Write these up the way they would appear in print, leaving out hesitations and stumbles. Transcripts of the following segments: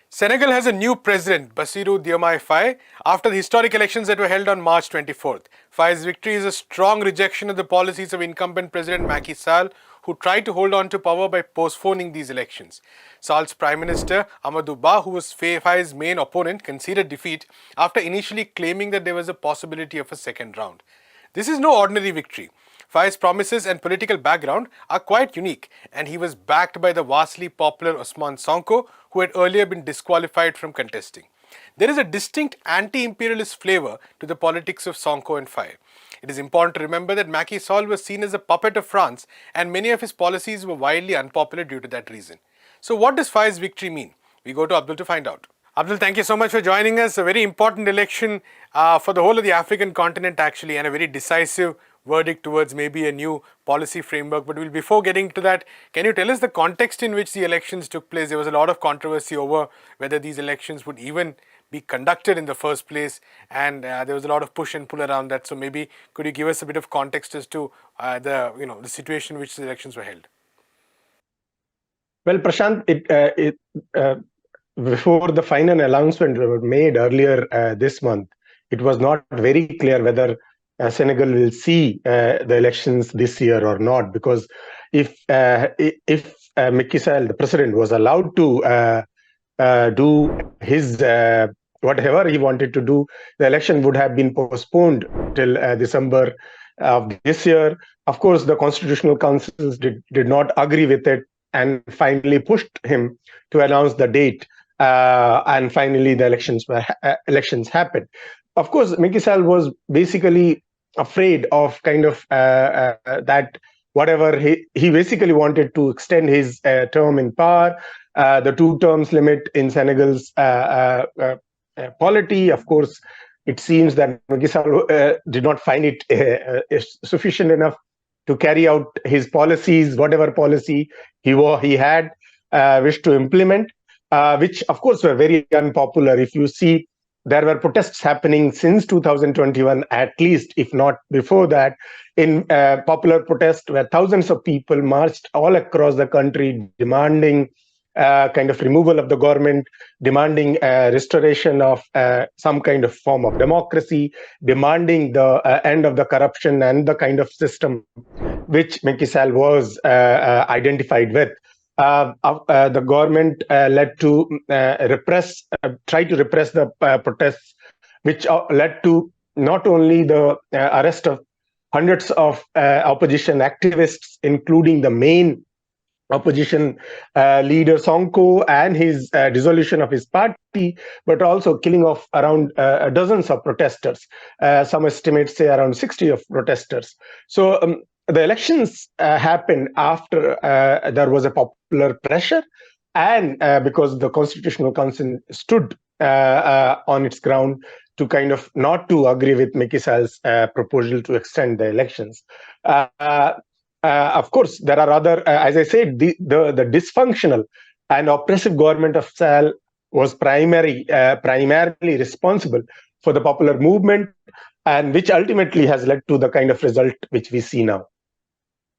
Senegal has a new president, Bassirou Diomaye Faye, after the historic elections that were held on March 24th. Faye's victory is a strong rejection of the policies of incumbent President Macky Sall, who tried to hold on to power by postponing these elections. Sall's Prime Minister, Amadou Ba, who was Faye's main opponent, conceded defeat after initially claiming that there was a possibility of a second round. This is no ordinary victory. Faye's promises and political background are quite unique, and he was backed by the vastly popular Ousmane Sonko, who had earlier been disqualified from contesting. There is a distinct anti-imperialist flavor to the politics of Sonko and Faye. It is important to remember that Macky Sall was seen as a puppet of France, and many of his policies were widely unpopular due to that reason. So what does Faye's victory mean? We go to Abdul to find out. Abdul, thank you so much for joining us. A very important election for the whole of the African continent actually, and a very decisive verdict towards maybe a new policy framework. But before getting to that, can you tell us the context in which the elections took place? There was a lot of controversy over whether these elections would even be conducted in the first place, and there was a lot of push and pull around that. So maybe could you give us a bit of context as to the situation in which the elections were held? Well, Prashant, before the final announcement was made earlier this month, it was not very clear whether Senegal will see the elections this year or not, because if Macky Sall, the president, was allowed to do his whatever he wanted to do, the election would have been postponed till December of this year. Of course, the Constitutional Council did not agree with it and finally pushed him to announce the date. And finally, the elections happened. Of course, Macky Sall was basically afraid of kind of that whatever he basically wanted to extend his term in power. The 2 terms limit in Senegal's polity. Of course, it seems that Macky Sall did not find it sufficient enough to carry out his policies, whatever policy he had wished to implement, which of course were very unpopular. If you see, there were protests happening since 2021, at least, if not before that, in popular protests where thousands of people marched all across the country demanding kind of removal of the government, demanding restoration of some kind of form of democracy, demanding the end of the corruption and the kind of system which Macky Sall was identified with. The government led to try to repress the protests, which led to not only the arrest of hundreds of opposition activists, including the main opposition leader Sonko and his dissolution of his party, but also killing of around dozens of protesters. Some estimates say around 60 of protesters. So the elections happened after there was a popular pressure, and because the Constitutional Council stood on its ground to kind of not to agree with Macky Sall's proposal to extend the elections. Of course, there are other, as I said, the dysfunctional and oppressive government of Sall was primarily responsible for the popular movement, and which ultimately has led to the kind of result which we see now.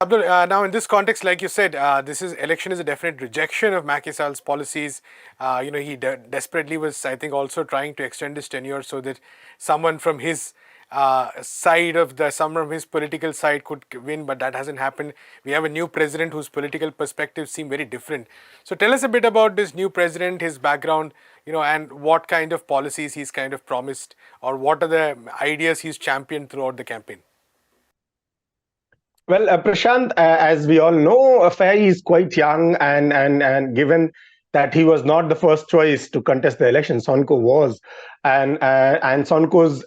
Abdul, now in this context, like you said, this election is a definite rejection of Macky Sall's policies. He desperately was, I think, also trying to extend his tenure so that someone from his someone from his political side could win, but that hasn't happened. We have a new president whose political perspectives seem very different. So tell us a bit about this new president, his background, and what kind of policies he's kind of promised, or what are the ideas he's championed throughout the campaign. Well, Prashant, as we all know, Faye is quite young, and given that he was not the first choice to contest the election, Sonko was, and Sonko's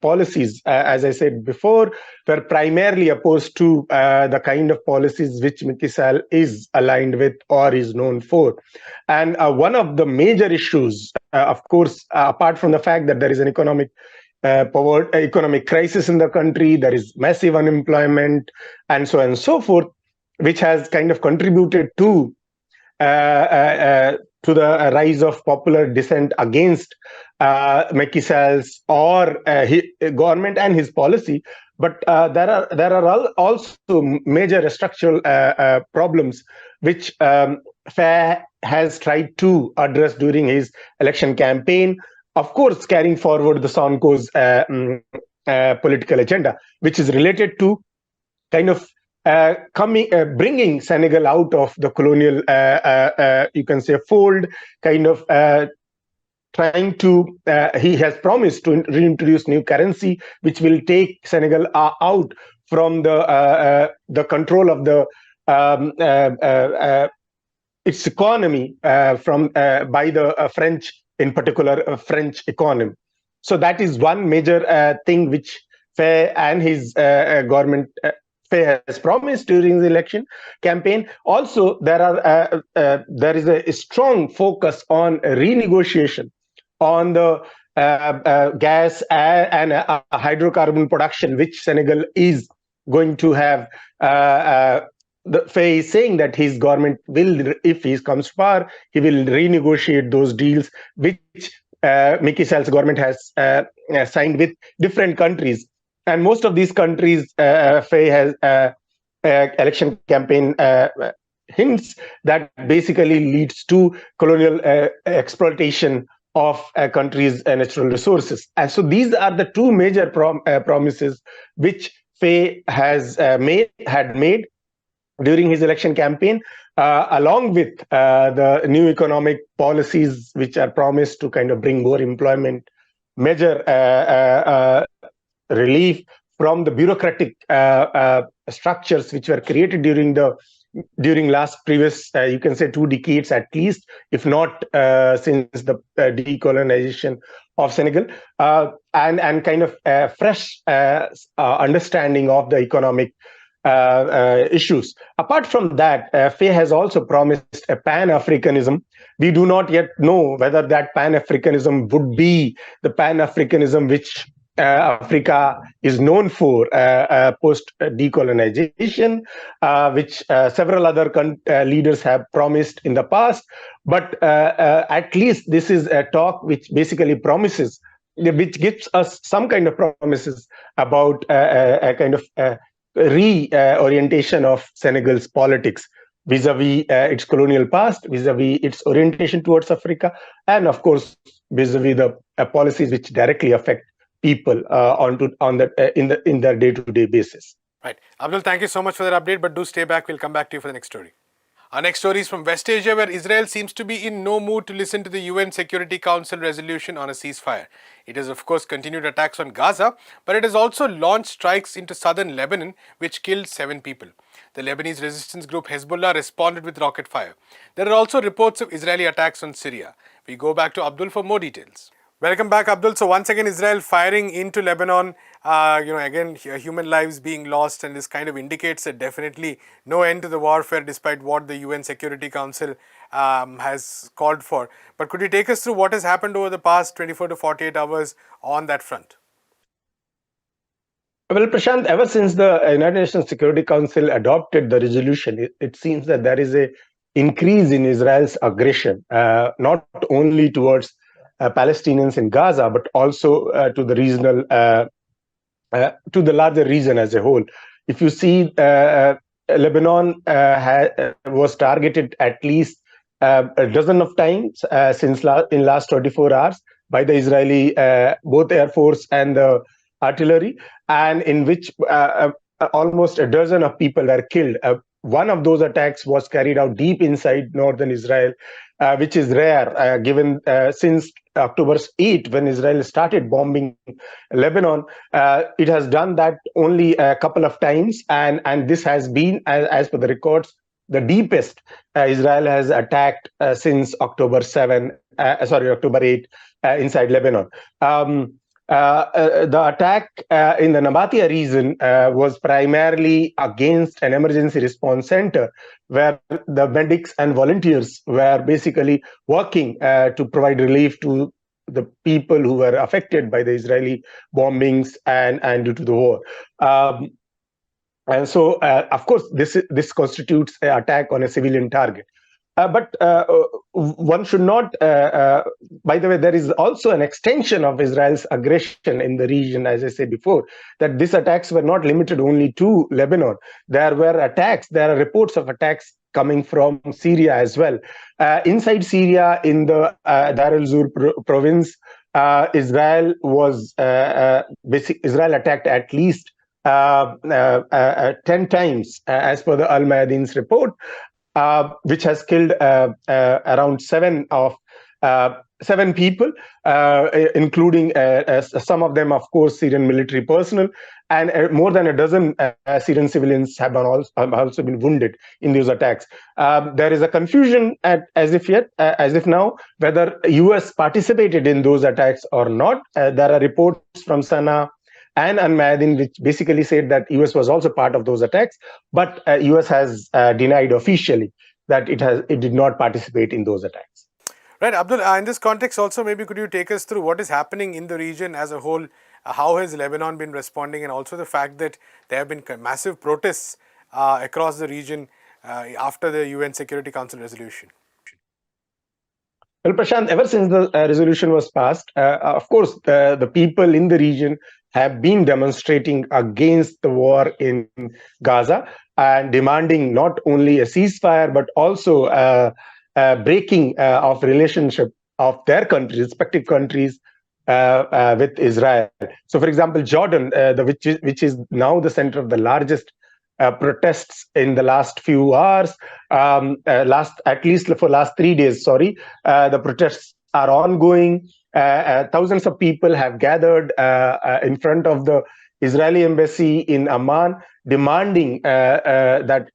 policies, as I said before, were primarily opposed to the kind of policies which Macky Sall is aligned with or is known for. And one of the major issues, of course, apart from the fact that there is an economic crisis in the country, there is massive unemployment, and so on and so forth, which has kind of contributed to the rise of popular dissent against Macky Sall's or his government and his policy. But there are also major structural problems which Faye has tried to address during his election campaign, of course, carrying forward the Sonko's political agenda, which is related to kind of bringing Senegal out of the colonial, you can say, fold, kind of trying to, he has promised to reintroduce new currency, which will take Senegal out from the control of the its economy from by the French, in particular, French economy. So that is one major thing which Faye and his government Faye has promised during the election campaign. Also, there is a strong focus on renegotiation on the gas and hydrocarbon production, which Senegal is going to have. The Faye is saying that his government will, if he comes to power, he will renegotiate those deals which Macky Sall's government has signed with different countries. And most of these countries, Faye has election campaign hints that basically leads to colonial exploitation of a country's natural resources. And so these are the two major promises which Faye had made during his election campaign, along with the new economic policies which are promised to kind of bring more employment, major relief from the bureaucratic structures which were created during last previous, you can say, 2 decades at least, if not since the decolonization of Senegal, and kind of a fresh understanding of the economic issues. Apart from that, Faye has also promised a Pan-Africanism. We do not yet know whether that Pan-Africanism would be the Pan-Africanism which Africa is known for post-decolonization, which several other leaders have promised in the past. But at least this is a talk which basically promises, which gives us some kind of promises about a kind of reorientation of Senegal's politics vis-a-vis its colonial past, vis-a-vis its orientation towards Africa, and of course vis-a-vis the policies which directly affect people in their day-to-day basis. Right. Abdul, thank you so much for that update, but do stay back. We'll come back to you for the next story. Our next story is from West Asia, where Israel seems to be in no mood to listen to the UN Security Council resolution on a ceasefire. It has, of course, continued attacks on Gaza, but it has also launched strikes into southern Lebanon, which killed 7 people. The Lebanese resistance group Hezbollah responded with rocket fire. There are also reports of Israeli attacks on Syria. We go back to Abdul for more details. Welcome back, Abdul. So once again, Israel firing into Lebanon, again, human lives being lost, and this kind of indicates that definitely no end to the warfare despite what the UN Security Council has called for. But could you take us through what has happened over the past 24 to 48 hours on that front? Well, Prashant, ever since the United Nations Security Council adopted the resolution, it seems that there is an increase in Israel's aggression, not only towards Palestinians in Gaza, but also to the regional, to the larger region as a whole. If you see, Lebanon was targeted at least a dozen of times since in last 24 hours by the Israeli both Air Force and the artillery, and in which almost a dozen of people were killed. One of those attacks was carried out deep inside northern Israel, which is rare, given since October 8, when Israel started bombing Lebanon. It has done that only a couple of times, and this has been, as per the records, the deepest Israel has attacked since October 8 inside Lebanon. The attack in the Nabatea region was primarily against an emergency response center where the medics and volunteers were basically working to provide relief to the people who were affected by the Israeli bombings and due to the war. And so, of course, this constitutes an attack on a civilian target. But one should not, by the way, there is also an extension of Israel's aggression in the region, as I said before, that these attacks were not limited only to Lebanon. There were attacks, there are reports of attacks coming from Syria as well. Inside Syria, in the Dar al-Zur province, Israel attacked at least 10 times, as per the Al Mayadin's report, which has killed around seven people, including some of them, of course, Syrian military personnel, and more than a dozen Syrian civilians have also been wounded in these attacks. There is a confusion as if now, whether US participated in those attacks or not. There are reports from Sana and Al Mayadin which basically said that US was also part of those attacks, but US has denied officially that it did not participate in those attacks. Right, Abdul, in this context also, maybe could you take us through what is happening in the region as a whole? How has Lebanon been responding, and also the fact that there have been massive protests across the region after the UN Security Council resolution? Well, Prashant, ever since the resolution was passed, of course, the people in the region have been demonstrating against the war in Gaza and demanding not only a ceasefire, but also breaking of relationship of their countries, respective countries, with Israel. So, for example, Jordan, which is now the center of the largest protests in the last few hours, at least for last 3 days. The protests are ongoing. Thousands of people have gathered in front of the Israeli embassy in Amman, demanding that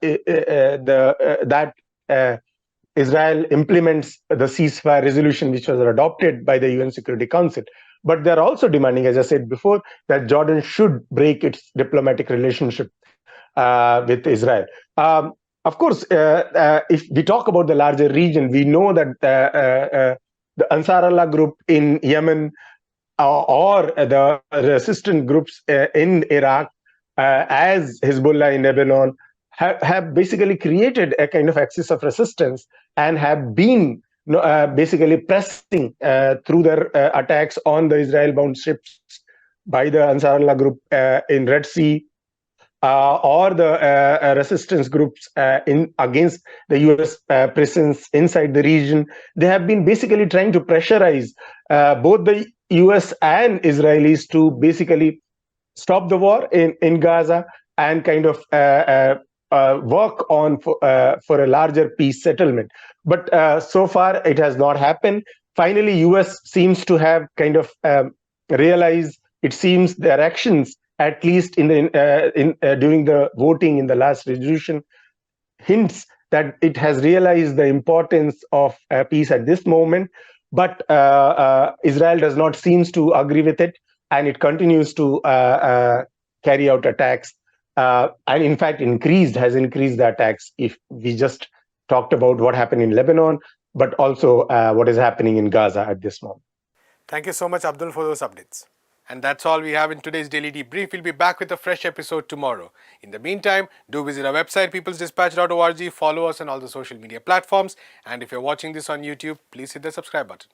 Israel implements the ceasefire resolution which was adopted by the UN Security Council. But they're also demanding, as I said before, that Jordan should break its diplomatic relationship with Israel. Of course, if we talk about the larger region, we know that the Ansar Allah group in Yemen or the resistant groups in Iraq, as Hezbollah in Lebanon, have basically created a kind of axis of resistance and have been basically pressing through their attacks on the Israel-bound ships by the Ansar Allah group in Red Sea, or the resistance groups against the US presence inside the region. They have been basically trying to pressurize both the US and Israelis to basically stop the war in Gaza and kind of work on for a larger peace settlement. But so far, it has not happened. Finally, US seems to have kind of realized, it seems, their actions, at least during the voting in the last resolution, hints that it has realized the importance of peace at this moment. But Israel does not seem to agree with it, and it continues to carry out attacks, and in fact has increased the attacks. If we just talked about what happened in Lebanon, but also what is happening in Gaza at this moment. Thank you so much, Abdul, for those updates. And that's all we have in today's Daily Debrief. We'll be back with a fresh episode tomorrow. In the meantime, do visit our website, peoplesdispatch.org, follow us on all the social media platforms, and if you're watching this on YouTube, please hit the subscribe button.